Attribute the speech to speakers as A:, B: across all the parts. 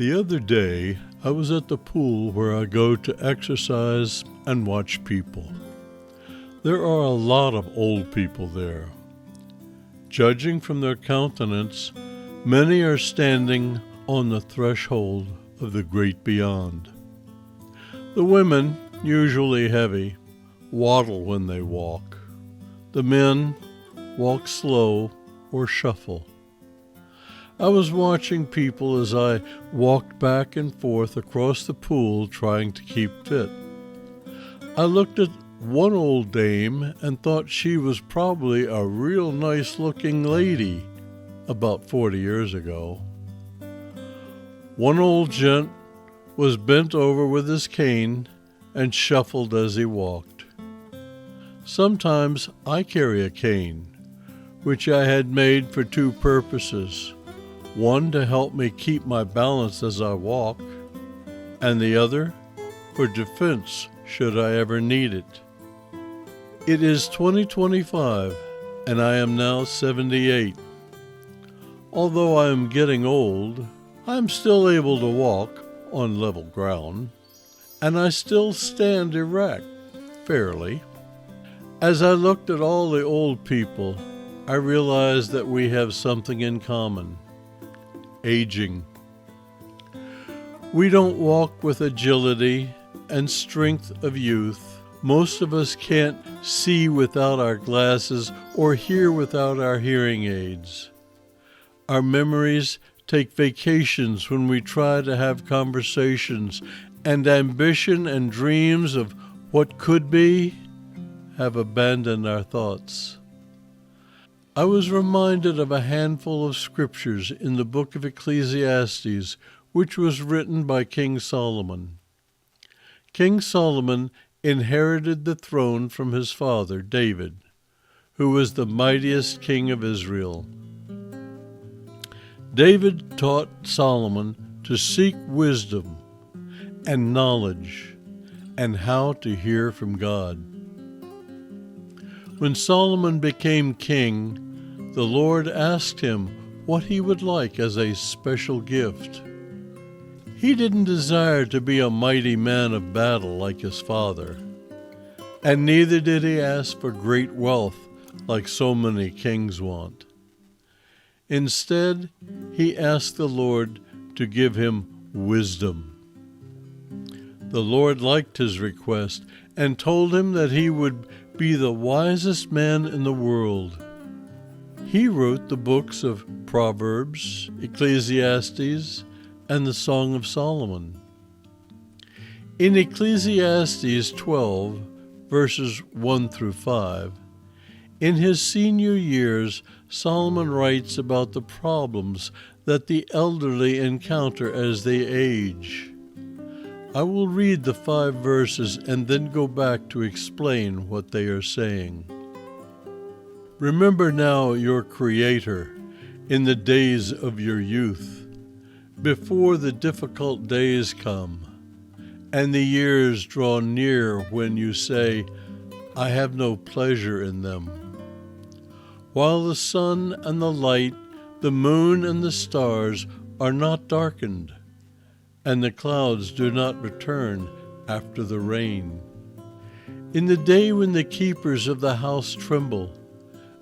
A: The other day, I was at the pool where I go to exercise and watch people. There are a lot of old people there. Judging from their countenance, many are standing on the threshold of the great beyond. The women, usually heavy, waddle when they walk. The men walk slow or shuffle. I was watching people as I walked back and forth across the pool trying to keep fit. I looked at one old dame and thought she was probably a real nice-looking lady about 40 years ago. One old gent was bent over with his cane and shuffled as he walked. Sometimes I carry a cane, which I had made for two purposes. One to help me keep my balance as I walk, and the other for defense should I ever need it. It is 2025, and I am now 78. Although I am getting old, I am still able to walk on level ground, and I still stand erect, fairly. As I looked at all the old people, I realized that we have something in common: aging. We don't walk with agility and strength of youth. Most of us can't see without our glasses or hear without our hearing aids. Our memories take vacations when we try to have conversations, and ambition and dreams of what could be have abandoned our thoughts. I was reminded of a handful of scriptures in the book of Ecclesiastes, which was written by King Solomon. King Solomon inherited the throne from his father, David, who was the mightiest king of Israel. David taught Solomon to seek wisdom and knowledge and how to hear from God. When Solomon became king, the Lord asked him what he would like as a special gift. He didn't desire to be a mighty man of battle like his father, and neither did he ask for great wealth like so many kings want. Instead, he asked the Lord to give him wisdom. The Lord liked his request and told him that he would be the wisest man in the world. He wrote the books of Proverbs, Ecclesiastes, and the Song of Solomon. In Ecclesiastes 12, verses 1 through 5, in his senior years, Solomon writes about the problems that the elderly encounter as they age. I will read the 5 verses and then go back to explain what they are saying. Remember now your Creator in the days of your youth, before the difficult days come, and the years draw near when you say, I have no pleasure in them. While the sun and the light, the moon and the stars are not darkened, and the clouds do not return after the rain. In the day when the keepers of the house tremble,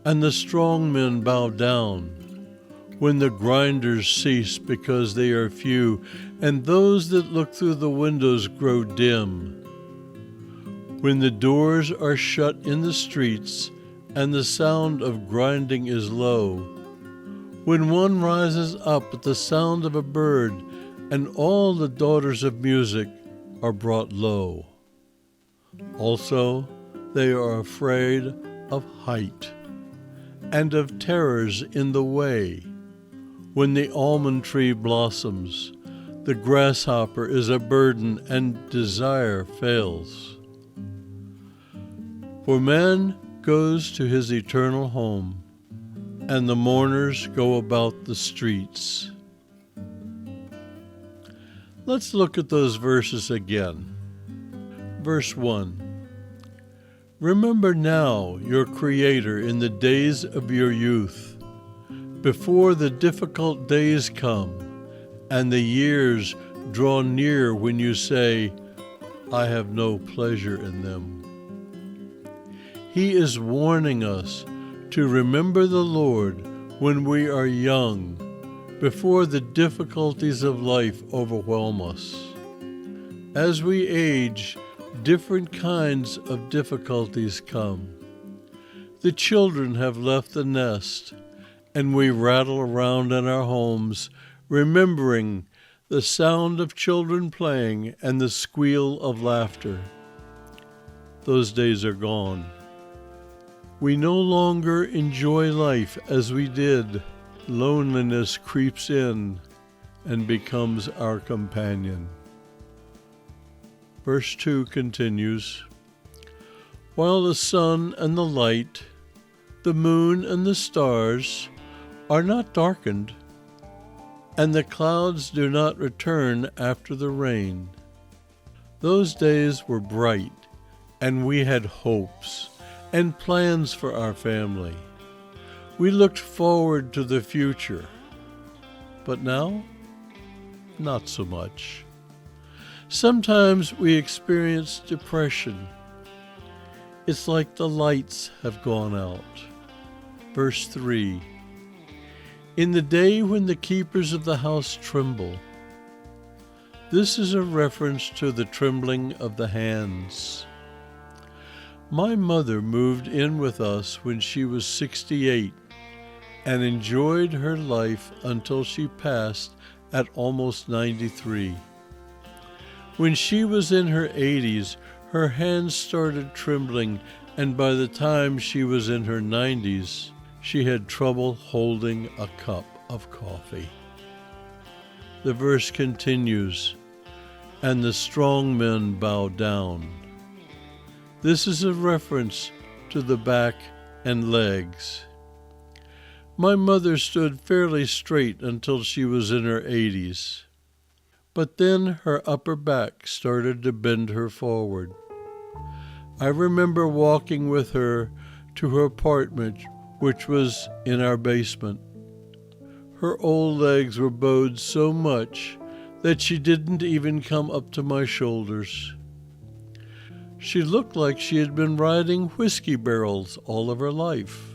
A: and the strong men bow down, when the grinders cease because they are few, and those that look through the windows grow dim, when the doors are shut in the streets, and the sound of grinding is low, when one rises up at the sound of a bird, and all the daughters of music are brought low. Also, they are afraid of height, and of terrors in the way. When the almond tree blossoms, the grasshopper is a burden, and desire fails. For man goes to his eternal home, and the mourners go about the streets. Let's look at those verses again. Verse 1. Remember now your Creator in the days of your youth, before the difficult days come, and the years draw near when you say, I have no pleasure in them. He is warning us to remember the Lord when we are young, before the difficulties of life overwhelm us. As we age, different kinds of difficulties come. The children have left the nest, and we rattle around in our homes, remembering the sound of children playing and the squeal of laughter. Those days are gone. We no longer enjoy life as we did. Loneliness creeps in and becomes our companion. Verse 2 continues, while the sun and the light, the moon and the stars are not darkened, and the clouds do not return after the rain. Those days were bright, and we had hopes and plans for our family. We looked forward to the future. But now, not so much. Sometimes we experience depression. It's like the lights have gone out. Verse 3, in the day when the keepers of the house tremble. This is a reference to the trembling of the hands. My mother moved in with us when she was 68 and enjoyed her life until she passed at almost 93. When she was in her 80s, her hands started trembling, and by the time she was in her 90s, she had trouble holding a cup of coffee. The verse continues, and the strong men bow down. This is a reference to the back and legs. My mother stood fairly straight until she was in her 80s, but then her upper back started to bend her forward. I remember walking with her to her apartment, which was in our basement. Her old legs were bowed so much that she didn't even come up to my shoulders. She looked like she had been riding whiskey barrels all of her life.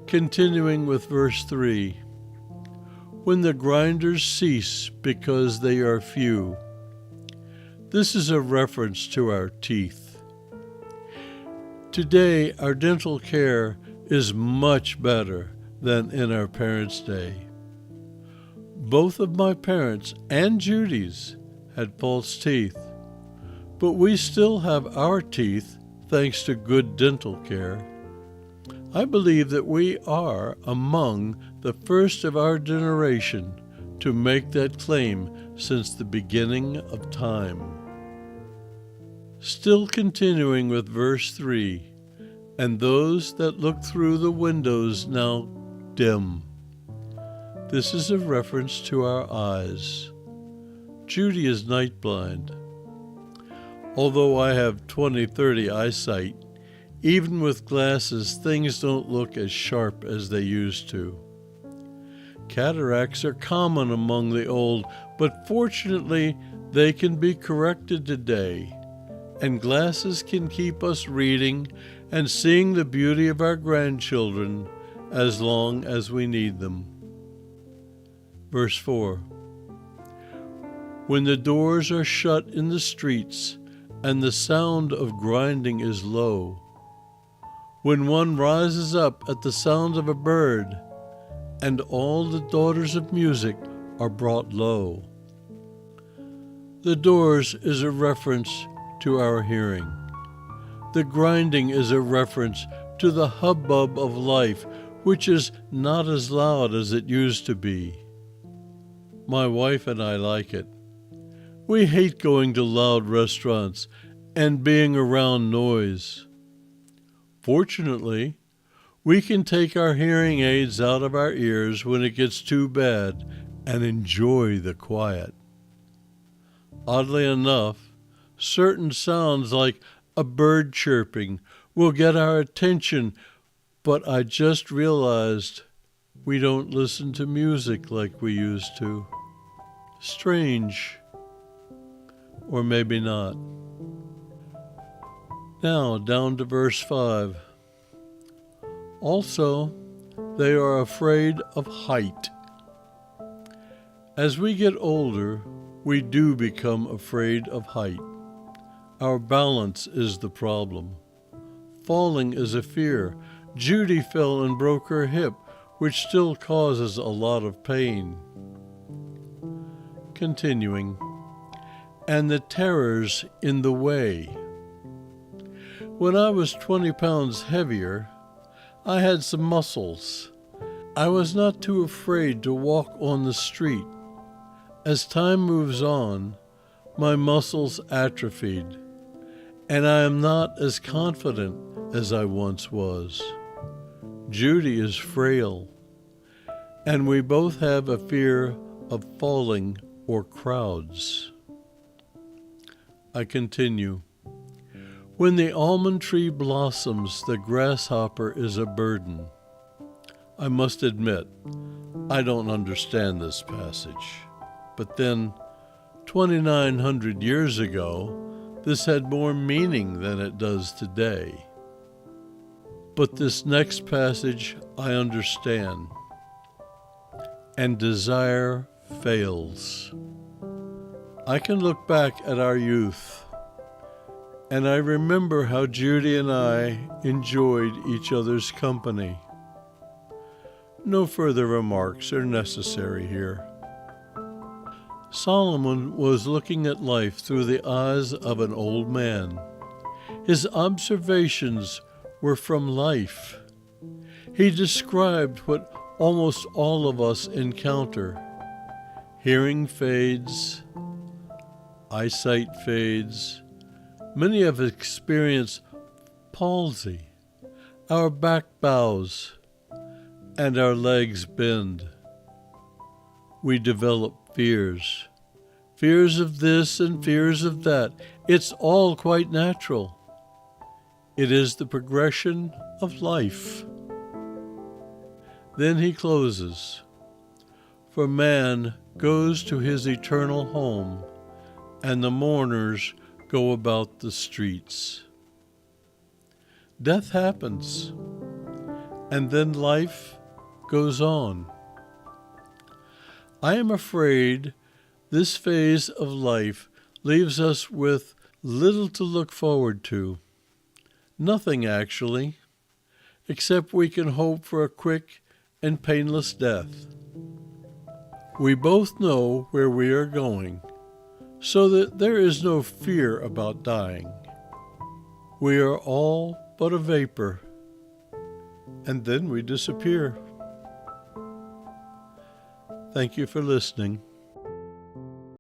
A: Continuing with verse 3, when the grinders cease because they are few. This is a reference to our teeth. Today, our dental care is much better than in our parents' day. Both of my parents and Judy's had false teeth, but we still have our teeth thanks to good dental care. I believe that we are among the first of our generation to make that claim since the beginning of time. Still continuing with verse 3, and those that look through the windows now dim. This is a reference to our eyes. Judy is night blind. Although I have 20/30 eyesight, even with glasses, things don't look as sharp as they used to. Cataracts are common among the old, but fortunately they can be corrected today, and glasses can keep us reading and seeing the beauty of our grandchildren as long as we need them. Verse 4, when the doors are shut in the streets and the sound of grinding is low, when one rises up at the sound of a bird, and all the daughters of music are brought low. The doors is a reference to our hearing. The grinding is a reference to the hubbub of life, which is not as loud as it used to be. My wife and I like it. We hate going to loud restaurants and being around noise. Fortunately, we can take our hearing aids out of our ears when it gets too bad and enjoy the quiet. Oddly enough, certain sounds like a bird chirping will get our attention, but I just realized we don't listen to music like we used to. Strange, or maybe not. Now, down to verse 5. Also, they are afraid of height. As we get older, we do become afraid of height. Our balance is the problem. Falling is a fear. Judy fell and broke her hip, which still causes a lot of pain. Continuing. And the terrors in the way. When I was 20 pounds heavier, I had some muscles. I was not too afraid to walk on the street. As time moves on, my muscles atrophied, and I am not as confident as I once was. Judy is frail, and we both have a fear of falling or crowds. I continue. When the almond tree blossoms, the grasshopper is a burden. I must admit, I don't understand this passage. But then, 2,900 years ago, this had more meaning than it does today. But this next passage I understand. And desire fails. I can look back at our youth, and I remember how Judy and I enjoyed each other's company. No further remarks are necessary here. Solomon was looking at life through the eyes of an old man. His observations were from life. He described what almost all of us encounter. Hearing fades, eyesight fades. Many have experienced palsy. Our back bows and our legs bend. We develop fears of this and fears of that. It's all quite natural. It is the progression of life. Then he closes, for man goes to his eternal home, and the mourners go about the streets. Death happens, and then life goes on. I am afraid this phase of life leaves us with little to look forward to. Nothing, actually, except we can hope for a quick and painless death. We both know where we are going, so that there is no fear about dying. We are all but a vapor, and then we disappear. Thank you for listening.